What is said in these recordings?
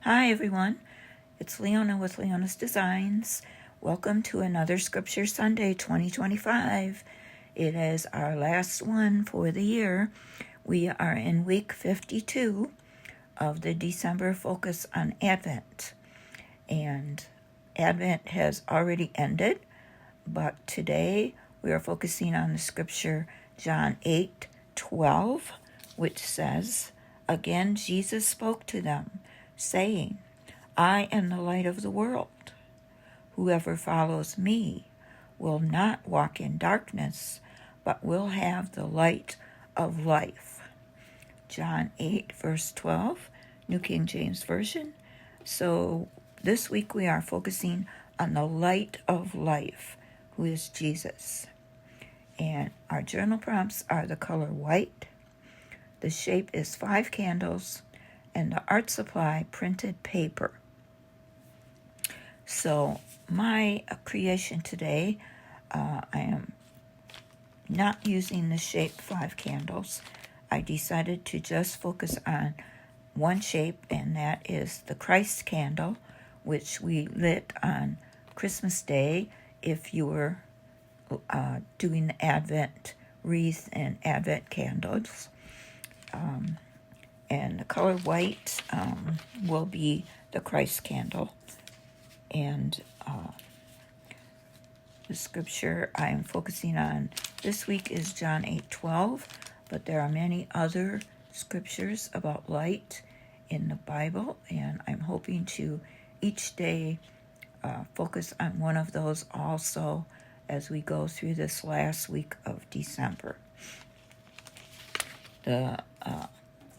Hi everyone, it's Leona with Leona's Designs. Welcome to another Scripture Sunday 2025. It is our last one for the year. We are in week 52 of the December focus on Advent. And Advent has already ended, but today we are focusing on the scripture John 8:12, which says, "Again Jesus spoke to them, saying, I am the light of the world. Whoever follows me will not walk in darkness, but will have the light of life." John 8, verse 12, New King James Version. So this week we are focusing on the light of life, who is Jesus. And our journal prompts are the color white. The shape is 5 candles, and the art supply printed paper. So my creation today, I am not using the shape 5 candles. I decided to just focus on one shape, and that is the Christ candle, which we lit on Christmas Day if you were doing the Advent wreath and Advent candles. And the color white will be the Christ candle. And the scripture I am focusing on this week is John 8:12, but there are many other scriptures about light in the Bible, and I'm hoping to each day focus on one of those also as we go through this last week of December. The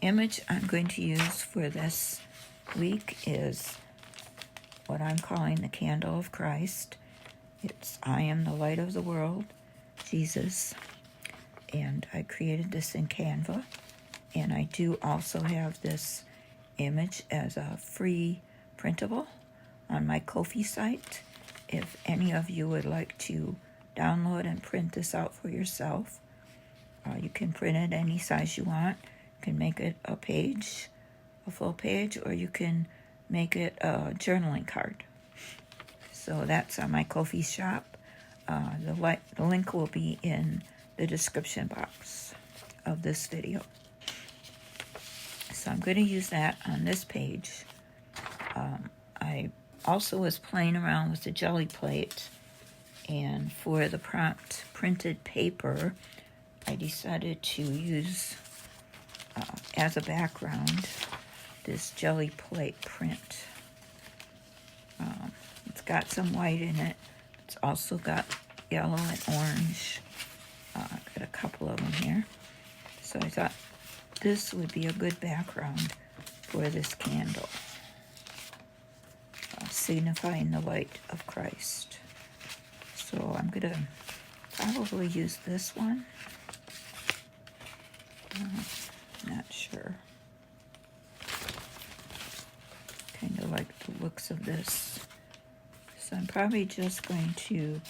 image I'm going to use for this week is what I'm calling the candle of Christ. It's I am the light of the world, Jesus. And I created this in Canva. And I do also have this image as a free printable on my Ko-fi site. If any of you would like to download and print this out for yourself, you can print it any size you want. You can make it a page, a full page, or you can make it a journaling card. So that's on my Ko-fi shop. The link will be in the description box of this video. So I'm going to use that on this page. I also was playing around with the jelly plate, and for the prompt printed paper, I decided to use as a background this jelly plate print. It's got some white in it. It's also got yellow and orange. I've got a couple of them here. So I thought this would be a good background for this candle, signifying the light of Christ. So I'm going to probably use this one. Not sure. Kind of like the looks of this. So I'm probably just going to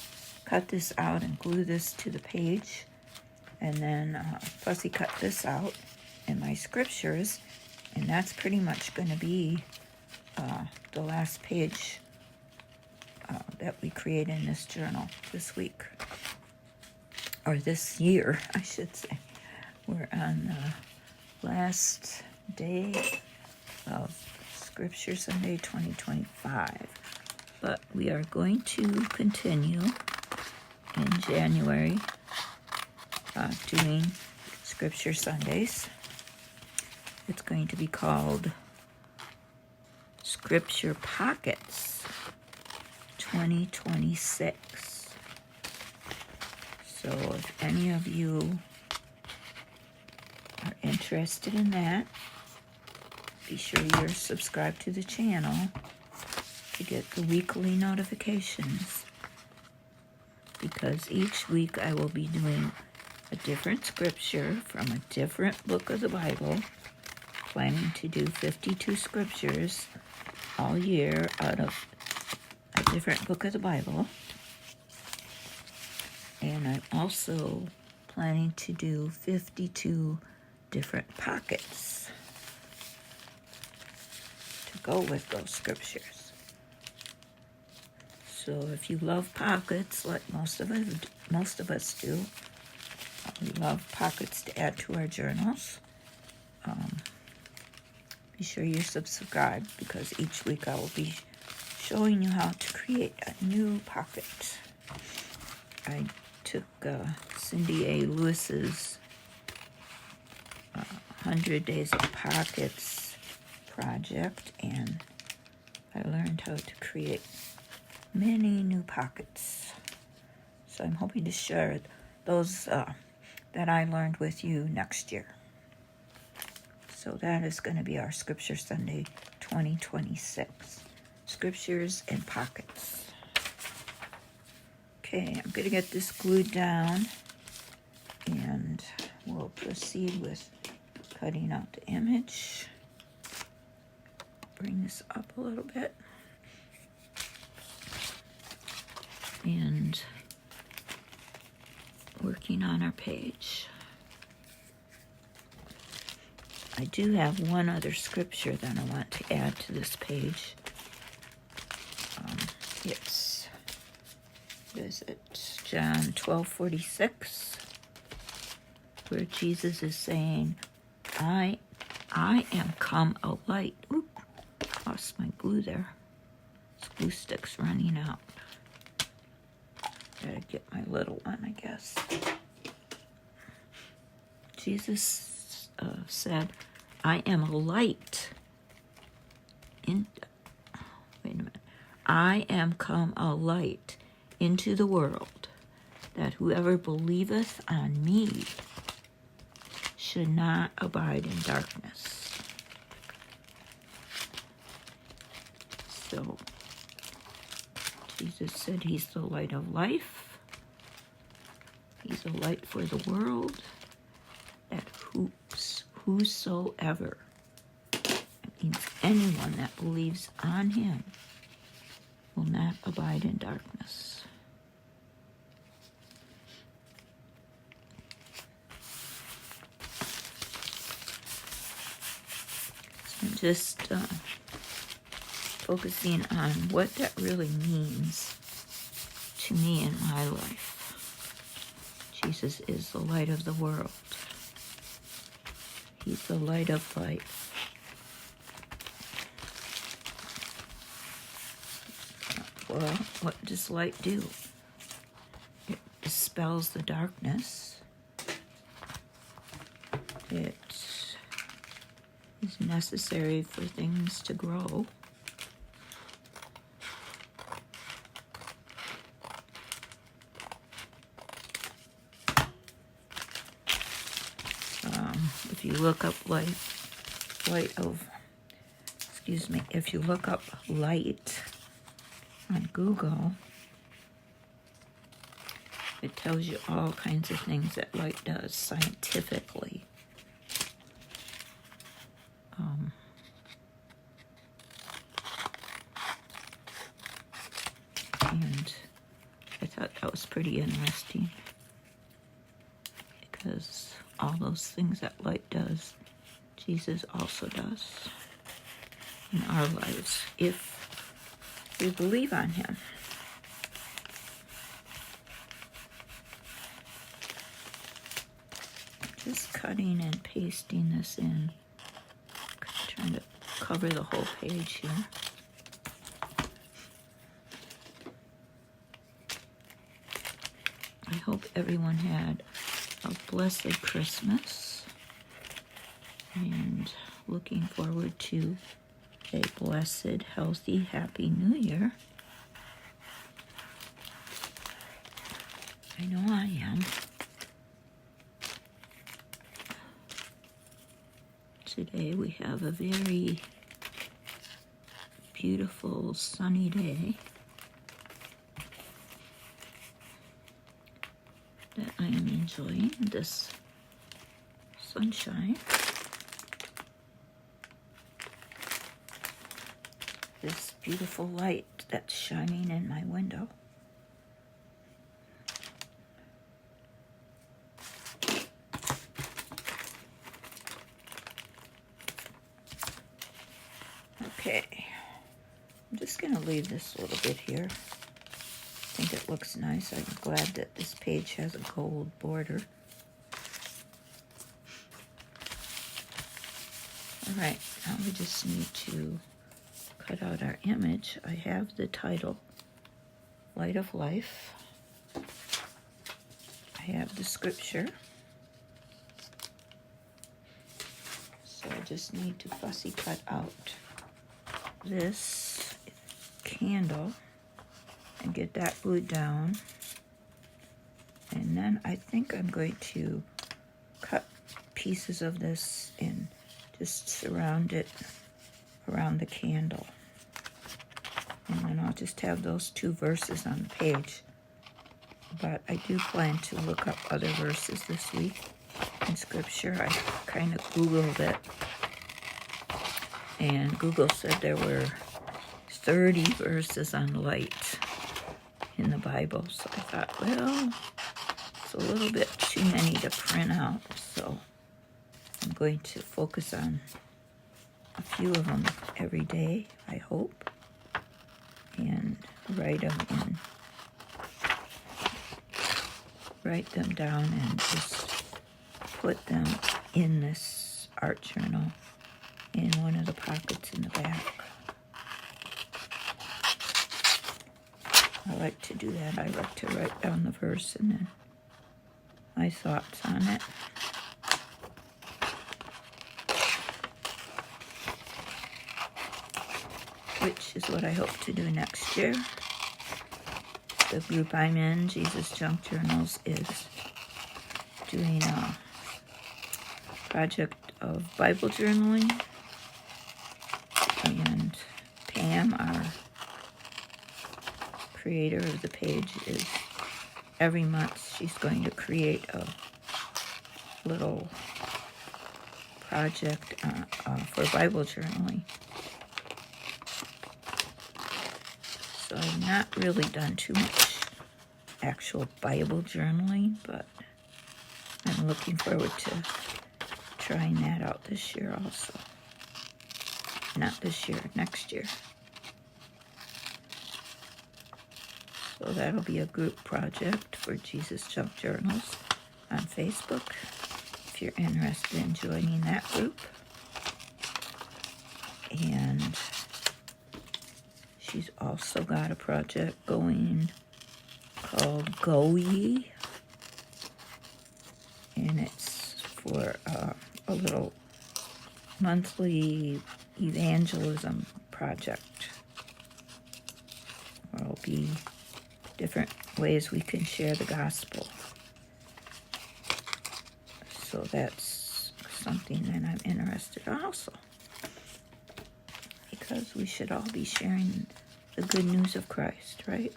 cut this out and glue this to the page, and then fussy cut this out in my scriptures, and that's pretty much going to be the last page that we create in this journal this week, or this year, I should say. We're on the last day of Scripture Sunday 2025, but we are going to continue in January doing Scripture Sundays. It's going to be called Scripture Pockets 2026. So if any of you are interested in that, be sure you're subscribed to the channel to get the weekly notifications, because each week I will be doing a different scripture from a different book of the Bible, planning to do 52 scriptures all year out of a different book of the Bible. And I'm also planning to do 52 different pockets to go with those scriptures. So if you love pockets, like most of us do, we love pockets to add to our journals. Be sure you're subscribed, because each week I will be showing you how to create a new pocket. I took Cindy A. Lewis's 100 Days of Pockets project, and I learned how to create many new pockets. So I'm hoping to share those that I learned with you next year. So that is going to be our Scripture Sunday 2026. Scriptures and pockets. Okay, I'm going to get this glued down, and we'll proceed with cutting out the image. Bring this up a little bit. And working on our page. I do have one other scripture that I want to add to this page. It's, what is it? John 12:46, where Jesus is saying, I am come a light. Oop, lost my glue there. This glue stick's running out. Gotta get my little one, I guess. Jesus said, I am a light. Wait a minute. I am come a light into the world, that whoever believeth on me should not abide in darkness. So, Jesus said he's the light of life. He's a light for the world, that whosoever, that means anyone that believes on him, will not abide in darkness. So I'm just focusing on what that really means to me in my life. Jesus is the light of the world. He's the light of life. Well, what does light do? It dispels the darkness. It is necessary for things to grow. If you look up if you look up light on Google, it tells you all kinds of things that light does scientifically. And I thought that was pretty interesting, because all those things that light does, Jesus also does in our lives, if we believe on him. Just cutting and pasting this in, trying to cover the whole page here. I hope everyone had a blessed Christmas, and looking forward to a blessed, healthy, happy New Year. I know I am. Today we have a very beautiful sunny day that I am enjoying, this sunshine, this beautiful light that's shining in my window. Okay. I'm just going to leave this a little bit here. I think it looks nice. I'm glad that this page has a gold border. All right, now we just need to cut out our image. I have the title, Light of Life. I have the scripture. So I just need to fussy cut out this candle and get that glued down. And then I think I'm going to cut pieces of this and just surround it around the candle. And then I'll just have those 2 verses on the page. But I do plan to look up other verses this week in scripture. I kind of Googled it. And Google said there were 30 verses on light in the Bible. So I thought, well, it's a little bit too many to print out. So I'm going to focus on a few of them every day, I hope, and write them down and just put them in this art journal in one of the pockets in the back. I like to do that. I like to write down the verse and then my thoughts on it. Which is what I hope to do next year. The group I'm in, Jesus Junk Journals, is doing a project of Bible journaling. And Pam, our creator of the page, is every month she's going to create a little project for Bible journaling. So I've not really done too much actual Bible journaling, but I'm looking forward to trying that out this year also. Not this year, next year. So that'll be a group project for Jesus Junk Journals on Facebook, if you're interested in joining that group. And she's also got a project going called Go Ye, and it's for a little monthly evangelism project. There'll be different ways we can share the gospel. So that's something that I'm interested in also, because we should all be sharing the good news of Christ, right?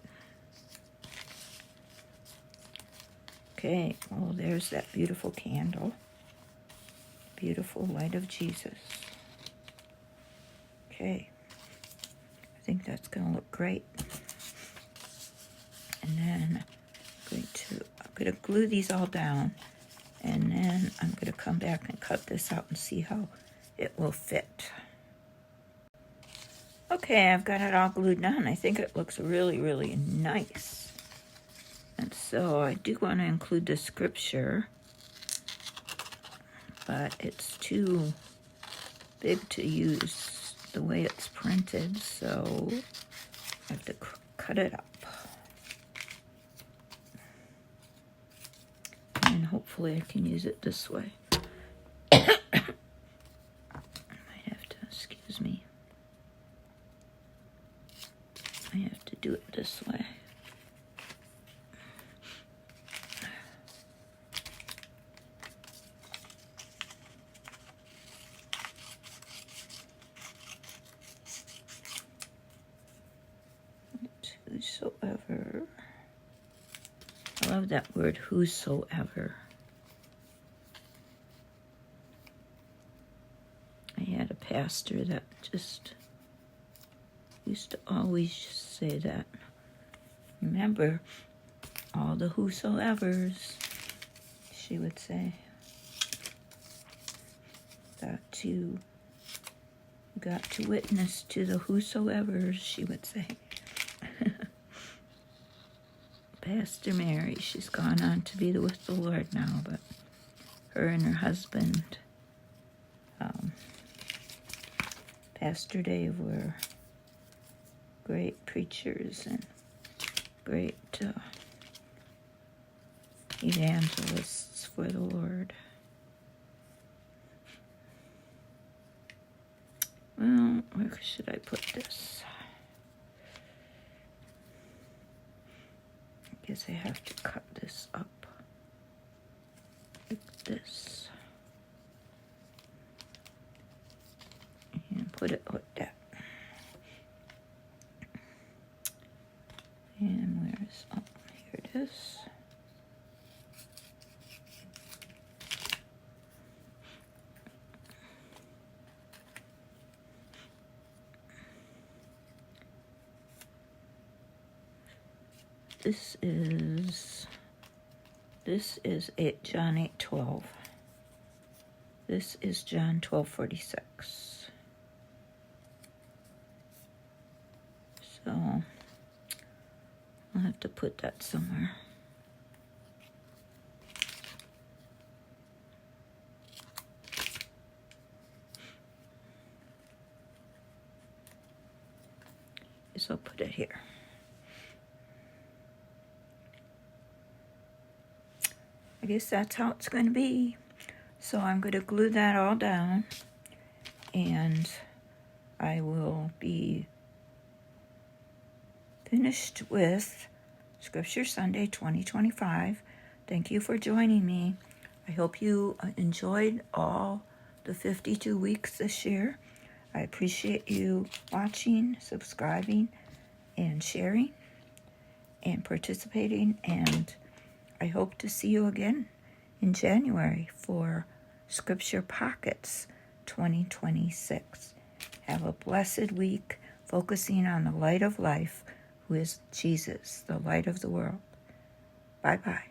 Okay, well, there's that beautiful candle. Beautiful light of Jesus. Okay, I think that's going to look great. And then I'm going to glue these all down, and then I'm going to come back and cut this out and see how it will fit. Okay, I've got it all glued down. I think it looks really, really nice. And so I do want to include the scripture, but it's too big to use the way it's printed, so I have to cut it up. And hopefully I can use it this way. I might have to, excuse me. I have to do it this way. Whosoever. I love that word, whosoever. I had a pastor that just used to always say that. Remember, all the whosoevers, she would say. That to You got to witness to the whosoever, she would say. Pastor Mary, she's gone on to be with the Lord now, but her and her husband, Pastor Dave, were great preachers and great evangelists for the Lord. Well, where should I put this? I guess I have to cut this up like this and put it like that. And where's, oh, here it is. This is John 8:12. This is John 12:46. So I'll have to put that somewhere. So I'll put it here. I guess that's how it's going to be. So I'm going to glue that all down, and I will be finished with Scripture Sunday 2025. Thank you for joining me. I hope you enjoyed all the 52 weeks this year. I appreciate you watching, subscribing, and sharing, and participating, and I hope to see you again in January for Scripture Pockets 2026. Have a blessed week, focusing on the light of life, who is Jesus, the light of the world. Bye-bye.